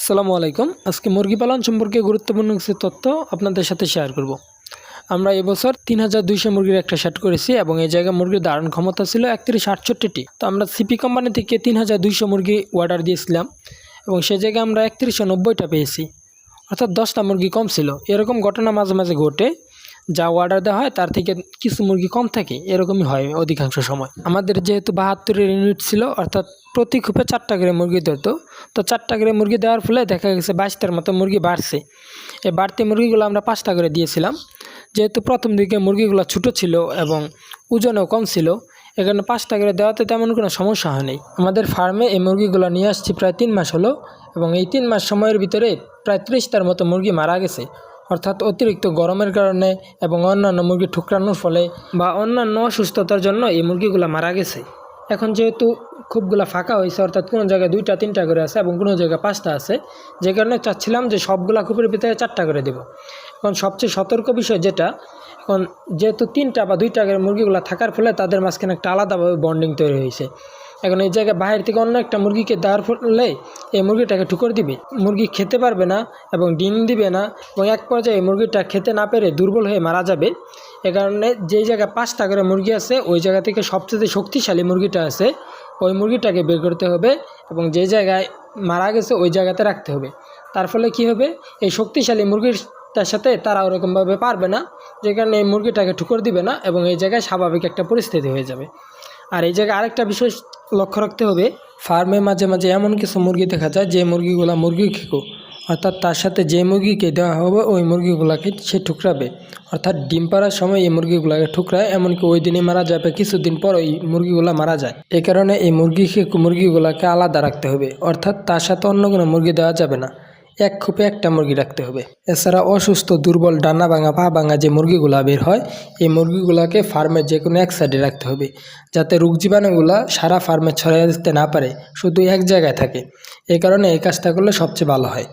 আসসালামু আলাইকুম। আজকে মুরগি পালন সম্পর্কে গুরুত্বপূর্ণ কিছু তথ্য আপনাদের সাথে শেয়ার করব। আমরা এবছর ৩,২০০ মুরগির একটা সেট করেছি এবং এই জায়গায় মুরগির ধারণ ক্ষমতা ছিল ৩১68টি। তো আমরা সিপি কোম্পানি থেকে ৩,২০০ মুরগি অর্ডার দিয়েছিলাম এবং সেই জায়গায় আমরা ৩১90টা পেয়েছি, অর্থাৎ 10টা মুরগি কম ছিল। এরকম ঘটনা মাঝে মাঝে ঘটে, যা অর্ডার দেওয়া হয় তার থেকে কিছু মুরগি কম থাকে, এরকমই হয় অধিকাংশ সময়। আমাদের যেহেতু 72 ইউনিট ছিল, অর্থাৎ প্রতি খোপে 4টা করে মুরগি ধরতো। তো 4টা করে মুরগি দেওয়ার ফলে দেখা গেছে 22টার মতো মুরগি বাড়ছে। এই বাড়তি মুরগিগুলো আমরা 5টা করে দিয়েছিলাম। যেহেতু প্রথম দিকে মুরগিগুলো ছোটো ছিল এবং ওজনেও কম ছিল, এখানে 5টা করে দেওয়াতে তেমন কোনো সমস্যা হয়নি। আমাদের ফার্মে এই মুরগিগুলো নিয়ে আসছি প্রায় 3 মাস হলো এবং এই 3 মাস সময়ের ভিতরে প্রায় 30টার মতো মুরগি মারা গেছে, অর্থাৎ অতিরিক্ত গরমের কারণে এবং অন্যান্য মুরগি ঠুকরানোর ফলে বা অন্যান্য অসুস্থতার জন্য এই মুরগিগুলো মারা গেছে। এখন যেহেতু খোপগুলো ফাঁকা হয়েছে, অর্থাৎ কোনো জায়গায় 2টা 3টা করে আছে এবং কোনো জায়গায় 5টা আছে, যে কারণে চাচ্ছিলাম যে সবগুলা খোপের ভিতরে 4টা করে দেব। এখন সবচেয়ে সতর্ক বিষয় যেটা, এখন যেহেতু 3টা বা 2টা করে মুরগিগুলো থাকার ফলে তাদের মাঝখানে একটা আলাদাভাবে বন্ডিং তৈরি হয়েছে। এখন এই জায়গায় বাইরে থেকে অন্য একটা মুরগিকে দেওয়ার ফলে এই মুরগিটাকে ঠুকর দিবে, মুরগি খেতে পারবে না এবং ডিম দিবে না এবং এক পর্যায়ে এই মুরগিটা খেতে না পেরে দুর্বল হয়ে মারা যাবে। এ কারণে যেই জায়গায় 5টা করে মুরগি আছে ওই জায়গা থেকে সবচেয়ে শক্তিশালী মুরগিটা আছে ওই মুরগিটাকে বের করতে হবে এবং যে জায়গায় মারা গেছে ওই জায়গাতে রাখতে হবে। তার ফলে কি হবে, এই শক্তিশালী মুরগিটার সাথে তারা ওরকমভাবে পারবে না, যে কারণে এই মুরগিটাকে ঠুকর দিবে না এবং এই জায়গায় স্বাভাবিক একটা পরিস্থিতি হয়ে যাবে। আর এই জায়গায় আরেকটা বিষয় লক্ষ্য রাখতে হবে, ফার্মে মাঝে মাঝে এমন কিছু মুরগি দেখা যায় যে মুরগিগুলো মুরগি খেকো, অর্থাৎ তার সাথে যে মুরগিকে দেওয়া হবে ওই মুরগিগুলোকে সে ঠুকরাবে, অর্থাৎ ডিম পাড়ার সময় এই মুরগিগুলোকে ঠুকরায়, এমনকি ওই দিনে মারা যাবে, কিছুদিন পর ওই মুরগিগুলো মারা যায়। এই কারণে এই মুরগিগুলোকে আলাদা রাখতে হবে, অর্থাৎ তার সাথে অন্য কোনো মুরগি দেওয়া যাবে না। এক খোপে একটা মুরগি রাখতে হবে। এছাড়া অসুস্থ, দুর্বল, ডানা ভাঙা, পা ভাঙা যে মুরগিগুলা বের হয় এই মুরগিগুলোকে ফার্মের যে কোনো এক সাইডে রাখতে হবে, যাতে রোগ জীবাণুগুলা সারা ফার্মে ছড়িয়ে দিতে না পারে, শুধু এক জায়গায় থাকে। এই কারণে এই কাজটা করলে সবচেয়ে ভালো হয়।